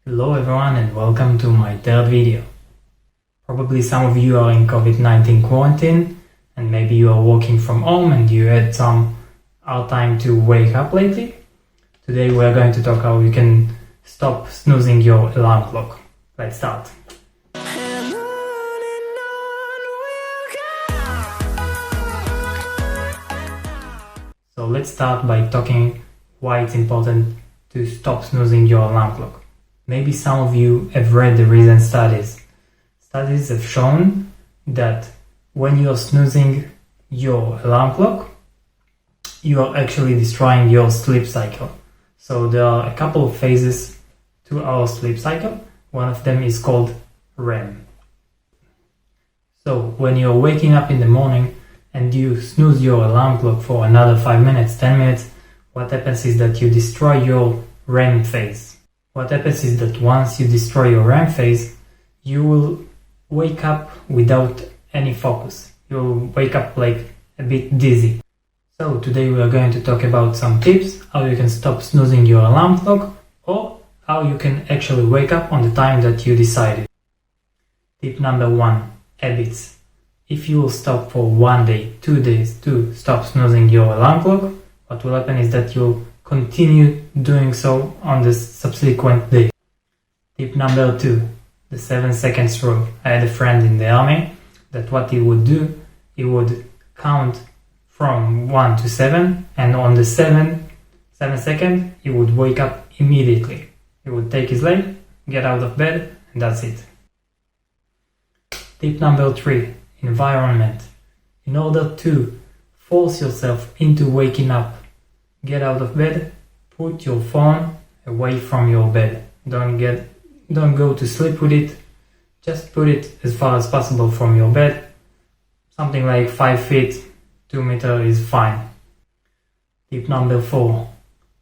Hello everyone and welcome to my third video. Probably some of you are in COVID-19 quarantine and maybe you are working from home and you had some hard time to wake up lately. Today we are going to talk how you can stop snoozing your alarm clock. Let's start. So let's start by talking why it's important to stop snoozing your alarm clock. Maybe some of you have read the recent studies. Studies have shown that when you're snoozing your alarm clock, you are actually destroying your sleep cycle. So there are a couple of phases to our sleep cycle. One of them is called REM. So when you're waking up in the morning and you snooze your alarm clock for another 5 minutes, 10 minutes, what happens is that you destroy your REM phase. What happens is that once you destroy your REM phase, you will wake up without any focus. You'll wake up like a bit dizzy. So today we are going to talk about some tips how you can stop snoozing your alarm clock or how you can actually wake up on the time that you decided. Tip number 1, habits. If you will stop for 1 day, 2 days to stop snoozing your alarm clock, what will happen is that you'll continue doing so on the subsequent day. Tip number 2, the 7 seconds rule. I had a friend in the army that what he would do, he would count from 1 to 7 and on the 7 second he would wake up immediately. He would take his leg, get out of bed, and that's it. Tip number 3, environment. In order to force yourself into waking up, get out of bed, put your phone away from your bed. Don't go to sleep with it. Just put it as far as possible from your bed. Something like 5 feet, 2 meters is fine. Tip number 4,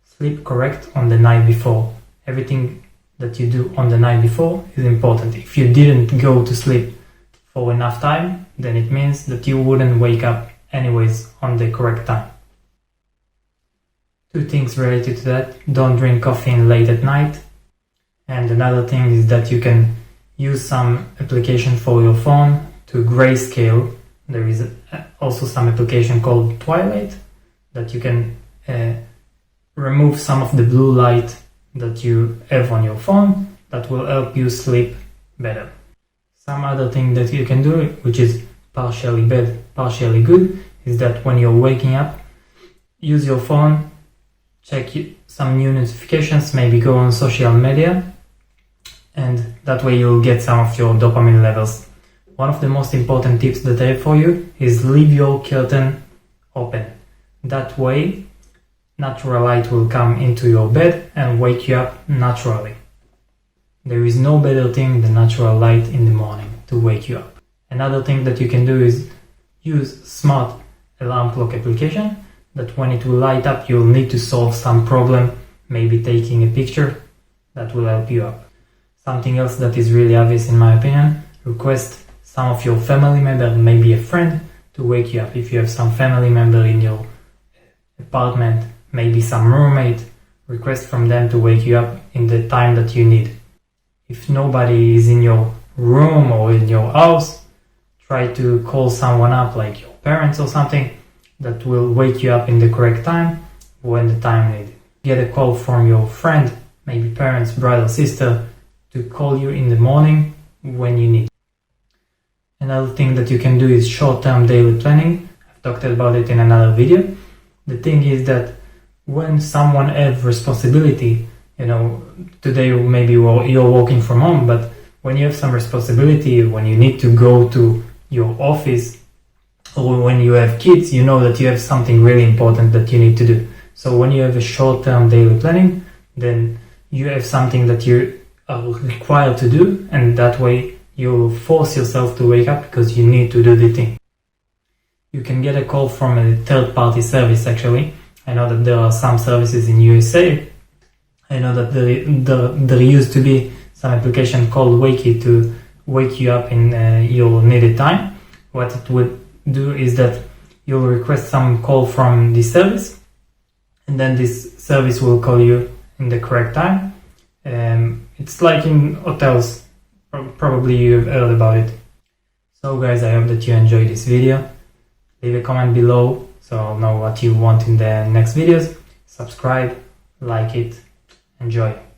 sleep correct on the night before. Everything that you do on the night before is important. If you didn't go to sleep for enough time, then it means that you wouldn't wake up anyways on the correct time. 2 things related to that: don't drink caffeine late at night, and another thing is that you can use some application for your phone to grayscale. There is also some application called Twilight that you can remove some of the blue light that you have on your phone that will help you sleep better. Some other thing that you can do, which is partially bad, partially good, is that when you're waking up, use your phone, check some new notifications, maybe go on social media, and that way you'll get some of your dopamine levels. One of the most important tips that I have for you is leave your curtain open. That way natural light will come into your bed and wake you up naturally. There is no better thing than natural light in the morning to wake you up. Another thing that you can do is use smart alarm clock application that when it will light up, you'll need to solve some problem, maybe taking a picture, that will help you up. Something else that is really obvious in my opinion, request some of your family member, maybe a friend, to wake you up. If you have some family member in your apartment, maybe some roommate, request from them to wake you up in the time that you need. If nobody is in your room or in your house, try to call someone up, like your parents or something, that will wake you up in the correct time when the time needed. Get a call from your friend, maybe parents, brother, sister, to call you in the morning when you need. Another thing that you can do is short-term daily planning. I've talked about it in another video. The thing is that when someone has responsibility, today maybe you're working from home, but when you have some responsibility, when you need to go to your office, or when you have kids, you know that you have something really important that you need to do. So when you have a short-term daily planning, then you have something that you are required to do, and that way you force yourself to wake up because you need to do the thing. You can get a call from a third-party service actually. I know that there are some services in USA. I know that there used to be some application called Wakey to wake you up in your needed time. What it would do is that you'll request some call from the service, and then this service will call you in the correct time. It's like in hotels, probably you've heard about it. So guys, I hope that you enjoyed this video. Leave a comment below so I'll know what you want in the next videos. Subscribe, like it, enjoy.